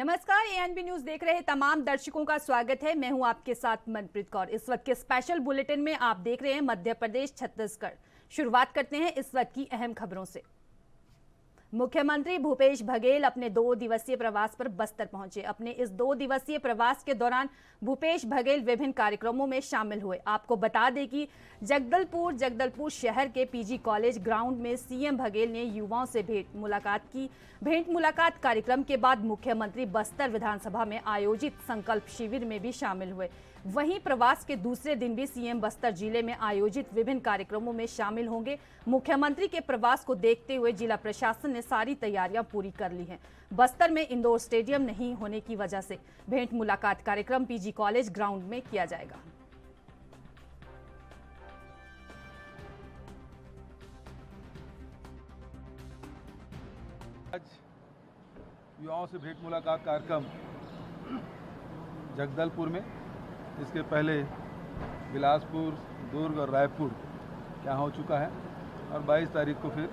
नमस्कार, ANB news देख रहे तमाम दर्शकों का स्वागत है। मैं हूं आपके साथ मनप्रीत कौर। इस वक्त के स्पेशल बुलेटिन में आप देख रहे हैं मध्य प्रदेश छत्तीसगढ़। शुरुआत करते हैं इस वक्त की अहम खबरों से। मुख्यमंत्री भूपेश बघेल अपने 2 दिवसीय प्रवास पर बस्तर पहुंचे। अपने इस 2 दिवसीय प्रवास के दौरान भूपेश बघेल विभिन्न कार्यक्रमों में शामिल हुए। आपको बता दें कि जगदलपुर शहर के पीजी कॉलेज ग्राउंड में सीएम बघेल ने युवाओं से भेंट मुलाकात की। भेंट मुलाकात कार्यक्रम के बाद मुख्यमंत्री बस्तर विधानसभा में आयोजित संकल्प शिविर में भी शामिल हुए। वहीं प्रवास के दूसरे दिन भी सीएम बस्तर जिले में आयोजित विभिन्न कार्यक्रमों में शामिल होंगे। मुख्यमंत्री के प्रवास को देखते हुए जिला प्रशासन ने सारी तैयारियां पूरी कर ली हैं। बस्तर में इंडोर स्टेडियम नहीं होने की वजह से भेंट मुलाकात कार्यक्रम पीजी कॉलेज ग्राउंड में किया जाएगा। आज युवाओं से भेंट मुलाकात कार्यक्रम जगदलपुर में, इसके पहले बिलासपुर, दुर्ग और रायपुर यहाँ हो चुका है और 22 तारीख को फिर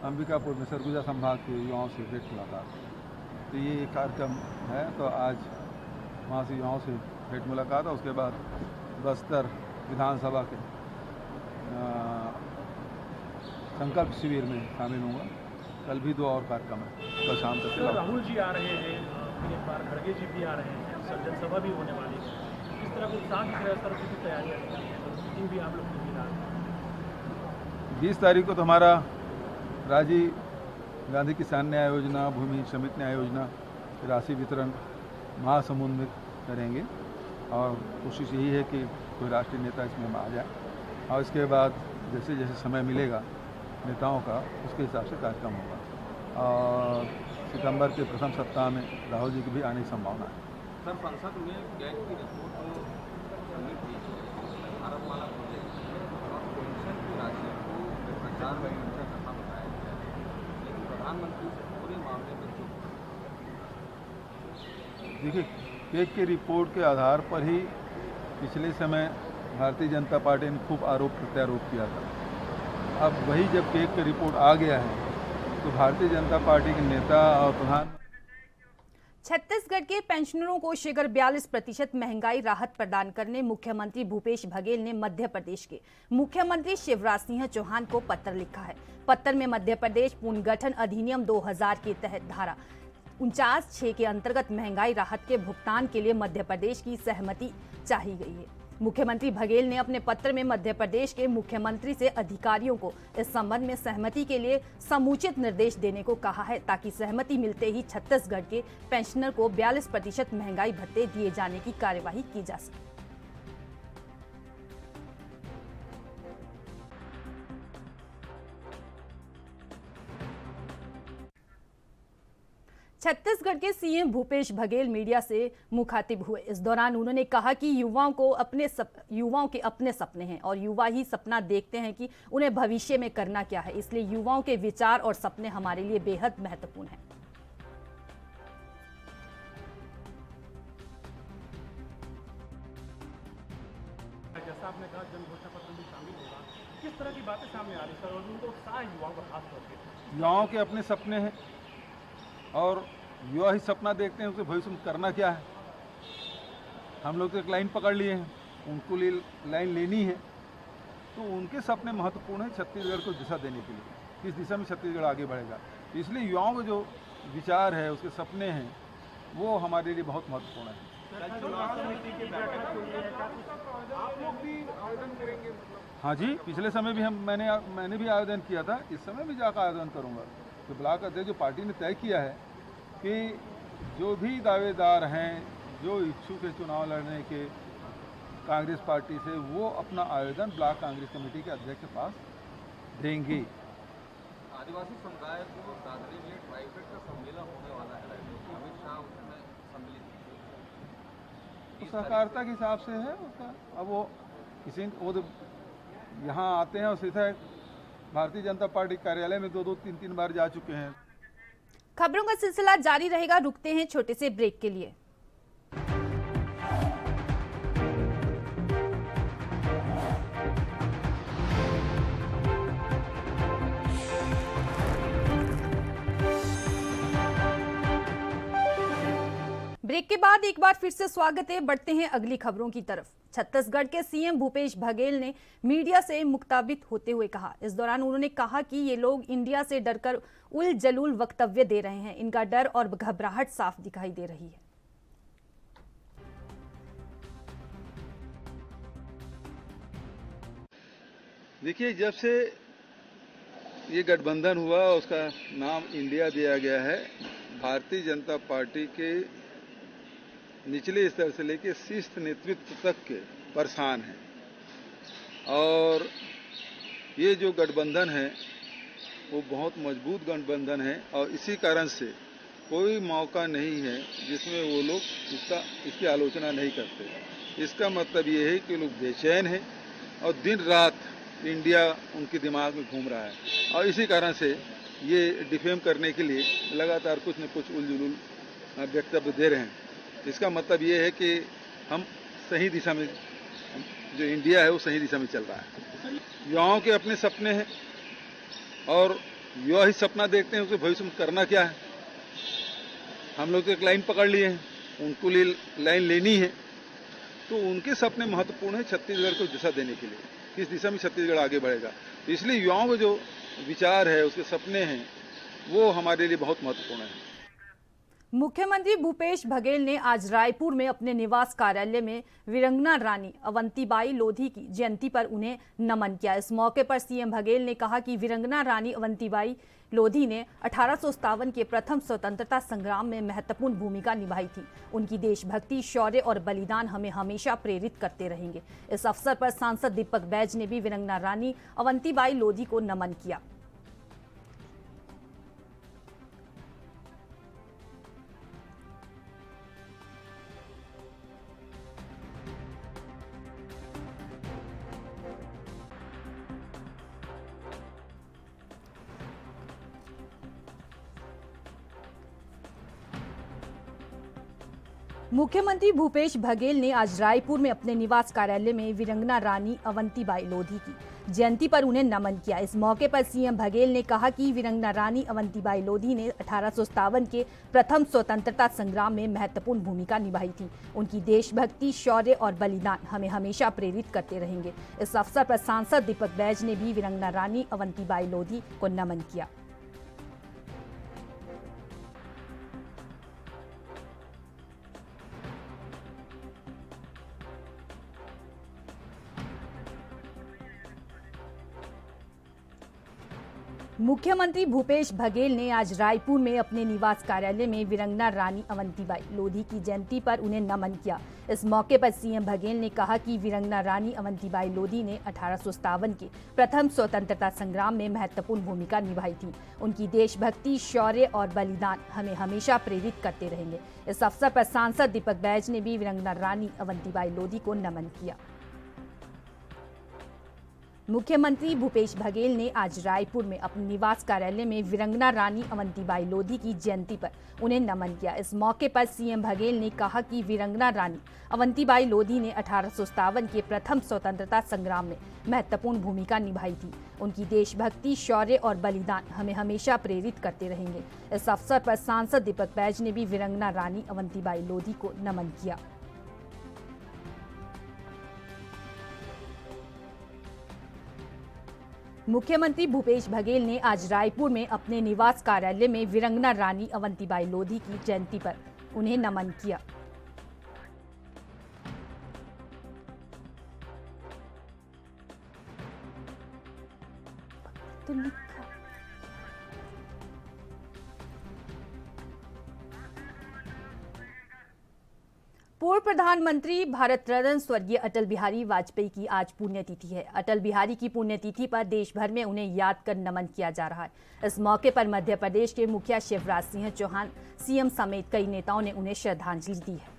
अंबिकापुर में सरगुजा संभाग के युवाओं से भेंट मुलाकात। तो ये कार्यक्रम है, तो आज वहाँ से युवाओं से भेंट मुलाकात और उसके बाद बस्तर विधानसभा के संकल्प शिविर में शामिल होंगे। कल भी 2 और कार्यक्रम है, कल शाम तक। राहुल जी आ रहे हैं, एक बार खड़गे जी भी आ रहे हैं, जनसभा भी होने वाली है। इस तरह को उत्साह की तैयारियाँ मीटिंग भी आप लोग की भी रहा है। 20 तारीख को तो हमारा राजीव गांधी किसान न्याय योजना, भूमि श्रमिक न्याय योजना राशि वितरण महासमुंद में करेंगे और कोशिश यही है कि कोई राष्ट्रीय नेता इसमें आ जाए और इसके बाद जैसे जैसे समय मिलेगा नेताओं का, उसके हिसाब से कार्यक्रम होगा। और सितंबर के प्रथम सप्ताह में राहुल जी की भी आने की संभावना है। सर, संसद में गैस की रिपोर्ट सबमिट की, भारतमाला प्रोजेक्ट और पेंशन की राशि को प्रचार में खर्चा करना बताया गया है, लेकिन प्रधानमंत्री से पूरे मामले में चुप। देखिए, केक की रिपोर्ट के आधार पर ही पिछले समय भारतीय जनता पार्टी ने खूब आरोप प्रत्यारोप किया था। अब वही जब केक की रिपोर्ट आ गया है तो भारतीय जनता पार्टी के नेता और प्रधान छत्तीसगढ़ के पेंशनरों को शीघ्र 42% महंगाई राहत प्रदान करने मुख्यमंत्री भूपेश बघेल ने मध्य प्रदेश के मुख्यमंत्री शिवराज सिंह चौहान को पत्र लिखा है। पत्र में मध्य प्रदेश पुनर्गठन अधिनियम 2000 के तहत धारा 49(6) के अंतर्गत महंगाई राहत के भुगतान के लिए मध्य प्रदेश की सहमति चाही गई है। मुख्यमंत्री बघेल ने अपने पत्र में मध्य प्रदेश के मुख्यमंत्री से अधिकारियों को इस संबंध में सहमति के लिए समुचित निर्देश देने को कहा है, ताकि सहमति मिलते ही छत्तीसगढ़ के पेंशनर को 42% महंगाई भत्ते दिए जाने की कार्यवाही की जा सके। छत्तीसगढ़ के सीएम भूपेश बघेल मीडिया से मुखातिब हुए। इस दौरान उन्होंने कहा कि युवाओं के अपने सपने हैं और युवा ही सपना देखते हैं कि उन्हें भविष्य में करना क्या है, इसलिए युवाओं के विचार और सपने हमारे लिए बेहद महत्वपूर्ण हैं। जैसा आपने कहा, जन घोषणा पत्र भी शामिल होगा, किस तरह की बातें सामने आ रही सर, और उनको उत्साह युवाओं का खास तौर पर? युवाओं के अपने सपने हैं और युवा ही सपना देखते हैं उसके भविष्य में करना क्या है। हम लोग तो एक लाइन पकड़ लिए हैं, उनको लाइन लेनी है, तो उनके सपने महत्वपूर्ण है छत्तीसगढ़ को दिशा देने के लिए, किस दिशा में छत्तीसगढ़ आगे बढ़ेगा। इसलिए युवाओं के जो विचार है, उसके सपने हैं, वो हमारे लिए बहुत महत्वपूर्ण है। आप लोग भी आवेदन करेंगे? हाँ जी, पिछले समय भी मैंने भी आवेदन किया था, इस समय भी जाकर आवेदन करूँगा। तो ब्लॉक अध्यक्ष जो पार्टी ने तय किया है कि जो भी दावेदार हैं, जो इच्छुक है चुनाव लड़ने के कांग्रेस पार्टी से, वो अपना आवेदन ब्लॉक कांग्रेस कमेटी के अध्यक्ष के पास देंगे। आदिवासी समुदाय को दादरी में ट्राइफेड का सम्मेलन होने वाला है, अमित शाह उसमें सम्मिलित। तो सहकारिता के हिसाब से है उसका। अब वो यहाँ आते हैं और सीधा भारतीय जनता पार्टी कार्यालय में 2-2, 3-3 बार जा चुके हैं। खबरों का सिलसिला जारी रहेगा, रुकते हैं छोटे से ब्रेक के लिए। ब्रेक के बाद एक बार फिर से स्वागत है। बढ़ते हैं अगली खबरों की तरफ। छत्तीसगढ़ के सीएम भूपेश बघेल ने मीडिया से मुखातिब होते हुए कहा, इस दौरान उन्होंने कहा कि ये लोग इंडिया से डरकर उल जलूल वक्तव्य दे रहे हैं। इनका डर और घबराहट साफ दिखाई दे रही है। देखिए, जब से ये गठबंधन हुआ उसका नाम इंडिया दिया गया है। भारतीय जनता पार्टी के निचले स्तर से लेकर शीर्ष नेतृत्व तक के परेशान हैं और ये जो गठबंधन है वो बहुत मजबूत गठबंधन है और इसी कारण से कोई मौका नहीं है जिसमें वो लोग इसकी आलोचना नहीं करते। इसका मतलब ये है कि लोग बेचैन हैं और दिन रात इंडिया उनके दिमाग में घूम रहा है और इसी कारण से ये डिफेम करने के लिए लगातार कुछ न कुछ उलझुल वक्तव्य दे रहे हैं। इसका मतलब ये है कि हम सही दिशा में, जो इंडिया है वो सही दिशा में चल रहा है। युवाओं के अपने सपने हैं और युवा ही सपना देखते हैं, उसके भविष्य में करना क्या है। हम लोग तो एक लाइन पकड़ लिए हैं, उनको लाइन लेनी है, तो उनके सपने महत्वपूर्ण है छत्तीसगढ़ को दिशा देने के लिए, किस दिशा में छत्तीसगढ़ आगे बढ़ेगा। तो इसलिए युवाओं के जो विचार है, उसके सपने हैं, वो हमारे लिए बहुत महत्वपूर्ण है। मुख्यमंत्री भूपेश बघेल ने आज रायपुर में अपने निवास कार्यालय में वीरांगना रानी अवंतीबाई लोधी की जयंती पर उन्हें नमन किया। इस मौके पर सीएम बघेल ने कहा कि वीरांगना रानी अवंतीबाई लोधी ने 1857 के प्रथम स्वतंत्रता संग्राम में महत्वपूर्ण भूमिका निभाई थी। उनकी देशभक्ति, शौर्य और बलिदान हमें हमेशा प्रेरित करते रहेंगे। इस अवसर पर सांसद दीपक बैज ने भी वीरांगना रानी अवंतीबाई लोधी को नमन किया। मुख्यमंत्री भूपेश बघेल ने आज रायपुर में अपने निवास कार्यालय में वीरांगना रानी अवंतीबाई लोधी की जयंती पर उन्हें नमन किया। इस मौके पर सीएम बघेल ने कहा कि वीरांगना रानी अवंतीबाई लोधी ने 1857 के प्रथम स्वतंत्रता संग्राम में महत्वपूर्ण भूमिका निभाई थी। उनकी देशभक्ति, शौर्य और बलिदान हमें हमेशा प्रेरित करते रहेंगे। इस अवसर पर सांसद दीपक बैज ने भी वीरांगना रानी अवंतीबाई लोधी को नमन किया। मुख्यमंत्री भूपेश बघेल ने आज रायपुर में अपने निवास कार्यालय में वीरांगना रानी अवंतीबाई लोधी की जयंती पर उन्हें नमन किया। इस मौके पर सीएम बघेल ने कहा कि वीरांगना रानी अवंतीबाई लोधी ने 1857 के प्रथम स्वतंत्रता संग्राम में महत्वपूर्ण भूमिका निभाई थी। उनकी देशभक्ति, शौर्य और बलिदान हमें हमेशा प्रेरित करते रहेंगे। इस अवसर पर सांसद दीपक बैज ने भी वीरांगना रानी अवंतीबाई लोधी को नमन किया। मुख्यमंत्री भूपेश बघेल ने आज रायपुर में अपने निवास कार्यालय में वीरांगना रानी अवंतीबाई लोधी की जयंती पर उन्हें नमन किया। इस मौके पर सीएम बघेल ने कहा कि वीरांगना रानी अवंतीबाई लोधी ने 1857 के प्रथम स्वतंत्रता संग्राम में महत्वपूर्ण भूमिका निभाई थी। उनकी देशभक्ति, शौर्य और बलिदान हमें हमेशा प्रेरित करते रहेंगे। इस अवसर पर सांसद दीपक बैज ने भी वीरांगना रानी अवंतीबाई लोधी को नमन किया। मुख्यमंत्री भूपेश बघेल ने आज रायपुर में अपने निवास कार्यालय में वीरांगना रानी अवंतीबाई लोधी की जयंती पर उन्हें नमन किया। पूर्व प्रधानमंत्री भारत रत्न स्वर्गीय अटल बिहारी वाजपेयी की आज पुण्यतिथि है। अटल बिहारी की पुण्यतिथि पर देश भर में उन्हें याद कर नमन किया जा रहा है। इस मौके पर मध्य प्रदेश के मुखिया शिवराज सिंह चौहान, सीएम समेत कई नेताओं ने उन्हें श्रद्धांजलि दी है।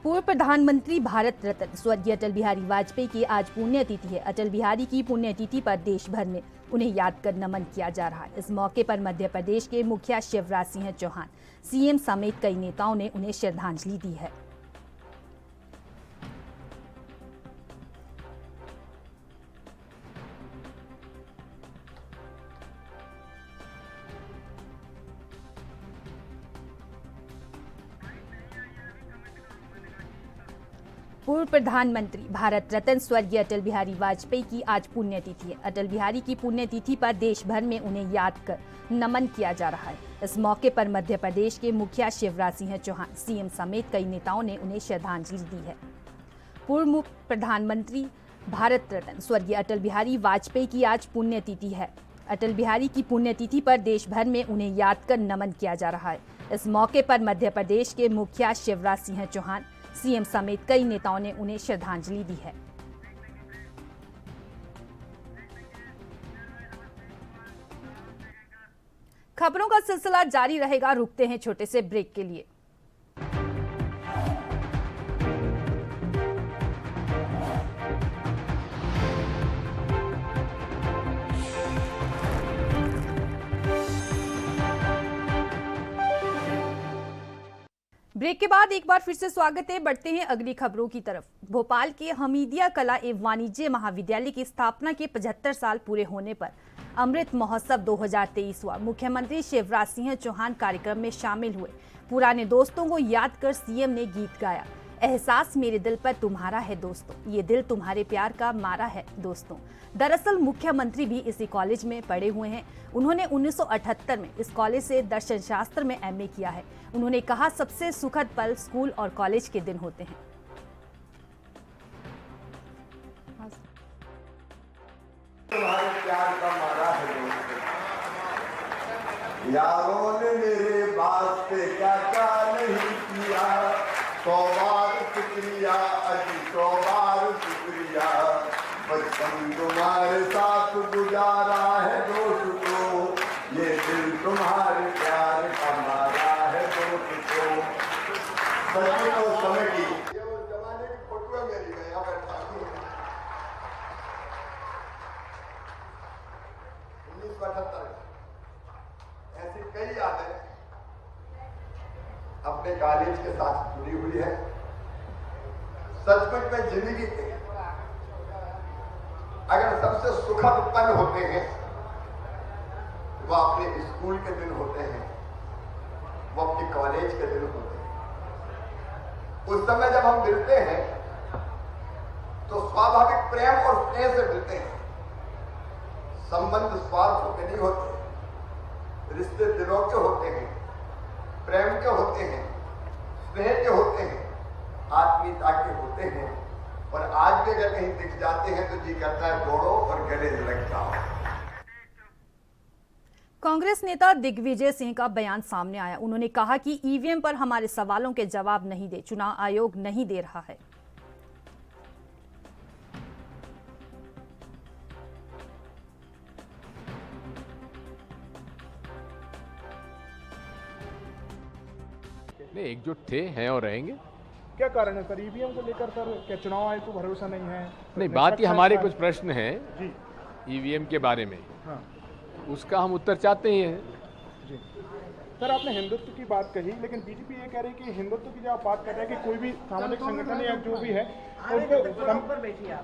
पूर्व प्रधानमंत्री भारत रत्न स्वर्गीय अटल बिहारी वाजपेयी की आज पुण्यतिथि है। अटल बिहारी की पुण्यतिथि पर देश भर में उन्हें याद कर नमन किया जा रहा है। इस मौके पर मध्य प्रदेश के मुखिया शिवराज सिंह चौहान, सीएम समेत कई नेताओं ने उन्हें श्रद्धांजलि दी है। पूर्व प्रधानमंत्री भारत रत्न स्वर्गीय अटल बिहारी वाजपेयी की आज पुण्यतिथि है। अटल बिहारी की पुण्यतिथि पर देश भर में उन्हें याद कर नमन किया जा रहा है। इस मौके पर मध्य प्रदेश के मुखिया शिवराज सिंह चौहान, सीएम समेत कई नेताओं ने उन्हें श्रद्धांजलि दी है। पूर्व प्रधानमंत्री भारत रत्न स्वर्गीय अटल बिहारी वाजपेयी की आज पुण्यतिथि है। अटल बिहारी की पुण्यतिथि पर देश भर में उन्हें याद कर नमन किया जा रहा है। इस मौके पर मध्य प्रदेश के मुखिया शिवराज सिंह चौहान, सीएम समेत कई नेताओं ने उन्हें श्रद्धांजलि दी है। खबरों का सिलसिला जारी रहेगा, रुकते हैं छोटे से ब्रेक के लिए। ब्रेक के बाद एक बार फिर से स्वागत है। बढ़ते हैं अगली खबरों की तरफ। भोपाल के हमीदिया कला एवं वाणिज्य महाविद्यालय की स्थापना के 75 साल पूरे होने पर अमृत महोत्सव 2023 हुआ। मुख्यमंत्री शिवराज सिंह चौहान कार्यक्रम में शामिल हुए। पुराने दोस्तों को याद कर सीएम ने गीत गाया। एहसास मेरे दिल पर तुम्हारा है दोस्तों, ये दिल तुम्हारे प्यार का मारा है दोस्तों। दरअसल मुख्यमंत्री भी इसी कॉलेज में पढ़े हुए हैं। उन्होंने 1978 में इस कॉलेज से दर्शन शास्त्र में एमए किया है। उन्होंने कहा, सबसे सुखद पल स्कूल और कॉलेज के दिन होते हैं। तुम्हारे प्यार का मारा है दोस्तों, यारों ने मेरे वास्ते क्या क्या नहीं किया। 100 बार शुक्रिया अजी 100 बार शुक्रिया, बचपन तुम्हारे साथ गुजारा है दोस्तों, ये दिल तुम्हारे प्यार का मारा है दोस्तों। सच में उस समय की ये उस जमाने की फोटो है मेरी, मैं यहाँ बैठा हूँ। 1978 ऐसी कई यादें अपने कॉलेज के साथ जुड़ी हुई है। सचमुच में जिंदगी के अगर सबसे सुखद पल होते हैं वो अपने स्कूल के दिन होते हैं, वो अपने कॉलेज के दिन होते हैं। उस समय जब हम मिलते हैं तो स्वाभाविक प्रेम और स्नेह से मिलते हैं। संबंध स्वार्थ के नहीं होते, रिश्ते दिलों के होते हैं, प्रेम के होते हैं, स्नेह के होते हैं, आत्मीयता के होते हैं। और आज भी अगर कहीं दिख जाते हैं तो जी करता है दौड़ो और गले लग जाओ। कांग्रेस नेता दिग्विजय सिंह का बयान सामने आया। उन्होंने कहा कि ईवीएम पर हमारे सवालों के जवाब नहीं दे, चुनाव आयोग नहीं दे रहा है। नहीं, एकजुट थे, हैं और रहेंगे। क्या कारण है सर ईवीएम को लेकर? सर क्या चुनाव आयोग को भरोसा नहीं है? नहीं, बात ही हमारे कुछ प्रश्न हैं जी ईवीएम के बारे में, हाँ उसका हम उत्तर चाहते ही हैं। जी सर, आपने हिंदुत्व की बात कही, लेकिन बीजेपी ये कह रही है कि हिंदुत्व की जब आप बात कर रहे हैं कि कोई भी सामाजिक संगठन या जो भी है उनको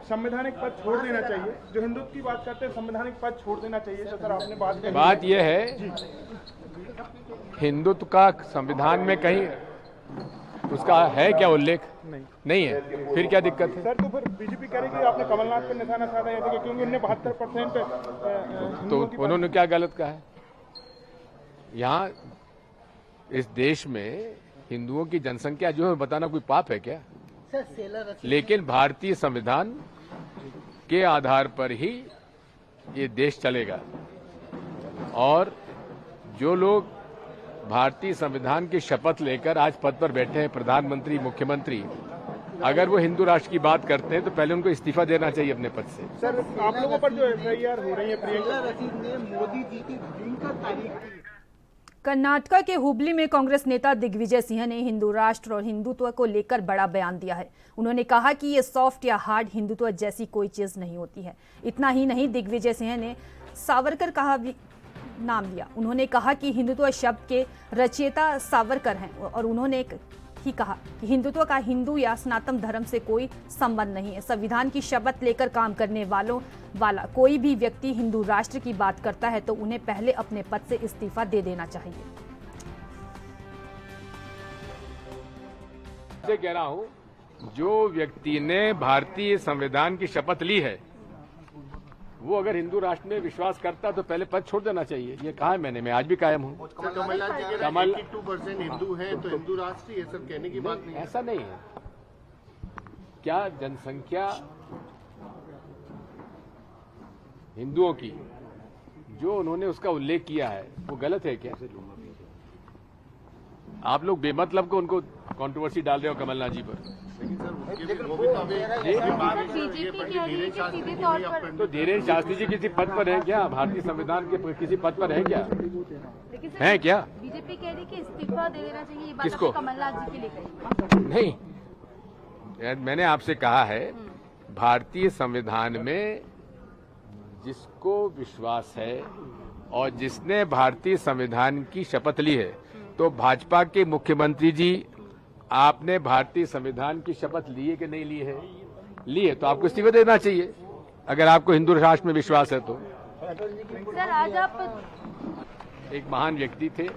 संवैधानिक पद छोड़ देना चाहिए। जो हिंदुत्व की बात करते हैं संवैधानिक पद छोड़ देना चाहिए। तो सर आपने बात कही, बात यह है हिंदुत्व का संविधान में कहीं उसका है क्या उल्लेख? नहीं है। फिर क्या दिक्कत है? सर तो फिर बीजेपी कह रही है कि आपने कमलनाथ पर निशाना साधा है क्योंकि उन्होंने 72% तो उन्होंने क्या गलत कहा है? यहाँ इस देश में हिंदुओं की जनसंख्या जो है बताना कोई पाप है क्या? लेकिन भारतीय संविधान के आधार पर ही ये देश चलेगा। और जो लोग भारतीय संविधान की शपथ लेकर आज पद पर बैठे हैं, प्रधानमंत्री, मुख्यमंत्री, अगर वो हिंदू राष्ट्र की बात करते हैं तो पहले उनको इस्तीफा देना चाहिए अपने पद से। सर आप लोगों पर जो एफआईआर हो रही है, प्रियंका रशीद ने मोदी जी की 20 तारीख की कर्नाटक के हुबली में कांग्रेस नेता दिग्विजय सिंह ने हिंदू राष्ट्र और हिंदुत्व को लेकर बड़ा बयान दिया है। उन्होंने कहा कि ये सॉफ्ट या हार्ड हिंदुत्व जैसी कोई चीज नहीं होती है। इतना ही नहीं, दिग्विजय सिंह ने सावरकर का भी नाम लिया। उन्होंने कहा कि हिंदुत्व शब्द के रचयिता सावरकर हैं और उन्होंने ही कहा कि हिंदुत्व का हिंदू या सनातन धर्म से कोई संबंध नहीं है। संविधान की शपथ लेकर काम करने वाला कोई भी व्यक्ति हिंदू राष्ट्र की बात करता है तो उन्हें पहले अपने पद से इस्तीफा दे देना चाहिए। मैं कह रहा हूं, जो व्यक्ति ने भारतीय संविधान की शपथ ली है वो अगर हिंदू राष्ट्र में विश्वास करता तो पहले पद छोड़ देना चाहिए। ये कहा है मैंने, मैं आज भी कायम हूँ। कमलनाथ जी कह रहे हैं 82% हिंदू हैं तो हिंदू राष्ट्र, ये सब कहने की बात नहीं है। ऐसा नहीं है। क्या जनसंख्या हिंदुओं की जो उन्होंने उसका उल्लेख किया है वो गलत है क्या? आप लोग बेमतलब को उनको कंट्रोवर्सी डाल रहे हो कमलनाथ जी पर। तो धीरेन्द्र शास्त्री जी किसी पद पर है क्या? भारतीय संविधान के किसी पद पर है क्या? है क्या? बीजेपी कह रही कि इस्तीफा दे देना चाहिए। ये बात किसको? कमलनाथ जी के लिए कही। नहीं, मैंने आपसे कहा है भारतीय संविधान में जिसको विश्वास है और जिसने भारतीय संविधान की शपथ ली है, तो भाजपा के मुख्यमंत्री जी, आपने भारतीय संविधान की शपथ ली है कि नहीं ली है? ली है तो आपको इस्तीफा देना चाहिए अगर आपको हिंदू राष्ट्र में विश्वास है तो। सर, आज आप एक महान व्यक्ति थे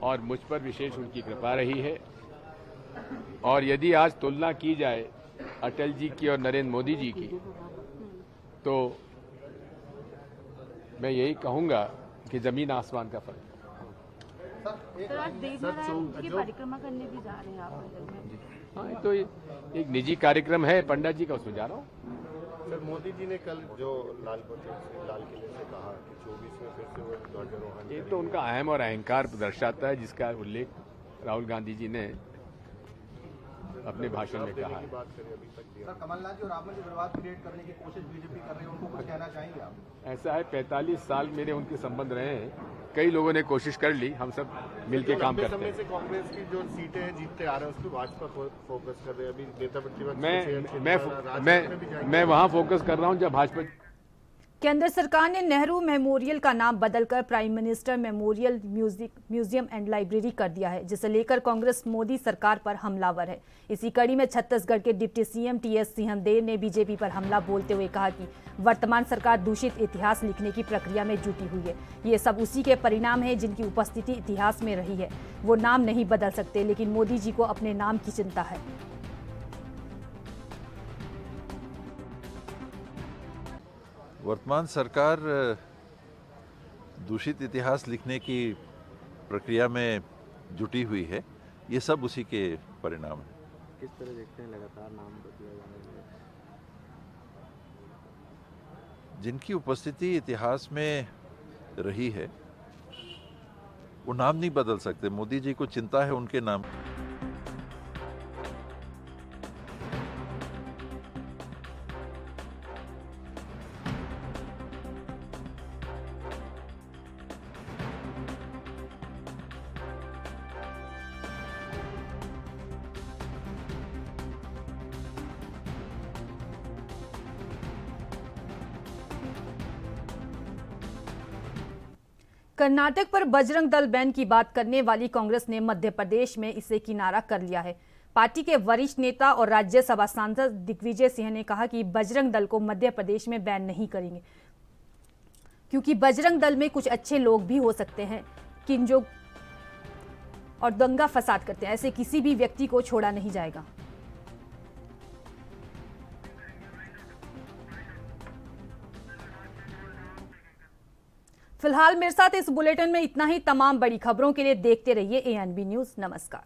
और मुझ पर विशेष उनकी कृपा रही है। और यदि आज तुलना की जाए अटल जी की और नरेंद्र मोदी जी की, तो मैं यही कहूंगा कि जमीन आसमान का फर्क है। सर, आज देवनारायण की परिक्रमा करने भी जा रहे हैं आप मंदिर में। हाँ, तो एक निजी कार्यक्रम है पंडा जी का, उसमें जा रहा हूँ। सर, मोदी जी ने कल जो लाल किले से कहा कि 24 में फिर से वो ध्वजारोहण, ये तो उनका अहम और अहंकार दर्शाता है, जिसका उल्लेख राहुल गांधी जी ने अपने भाषण में कहा है। सर, कमलनाथ जी और आप में जो विवाद क्रिएट करने की कोशिश बीजेपी कर रही है, उनको कुछ कहना चाहेंगे आप? ऐसा है, 45 साल मेरे उनके संबंध रहे हैं। कई लोगों ने कोशिश कर ली, हम सब मिलके काम करते हैं। से कांग्रेस की जो सीटें जीतते आ रहे हैं उस पर भाजपा फोकस कर रहे हैं। अभी नेता प्रतिपक्ष मैं वहां फोकस कर रहा हूं जब भाजपा। केंद्र सरकार ने नेहरू मेमोरियल का नाम बदलकर prime minister memorial museum and library कर दिया है, जिसे लेकर कांग्रेस मोदी सरकार पर हमलावर है। इसी कड़ी में छत्तीसगढ़ के डिप्टी सीएम टीएस सिंहदेव ने बीजेपी पर हमला बोलते हुए कहा कि वर्तमान सरकार दूषित इतिहास लिखने की प्रक्रिया में जुटी हुई है। ये सब उसी के परिणाम है जिनकी उपस्थिति इतिहास में रही है। वो नाम नहीं बदल सकते, लेकिन मोदी जी को अपने नाम की चिंता है। वर्तमान सरकार दूषित इतिहास लिखने की प्रक्रिया में जुटी हुई है। ये सब उसी के परिणाम है। किस तरह देखते हैं लगातार नाम बदले जा रहे हैं? जिनकी उपस्थिति इतिहास में रही है वो नाम नहीं बदल सकते। मोदी जी को चिंता है उनके नाम। कर्नाटक पर बजरंग दल बैन की बात करने वाली कांग्रेस ने मध्य प्रदेश में इसे किनारा कर लिया है। पार्टी के वरिष्ठ नेता और राज्यसभा सांसद दिग्विजय सिंह ने कहा कि बजरंग दल को मध्य प्रदेश में बैन नहीं करेंगे, क्योंकि बजरंग दल में कुछ अच्छे लोग भी हो सकते हैं जो और दंगा फसाद करते हैं। ऐसे किसी भी व्यक्ति को छोड़ा नहीं जाएगा। फिलहाल मेरे साथ इस बुलेटिन में इतना ही। तमाम बड़ी खबरों के लिए देखते रहिए ANB न्यूज़। नमस्कार।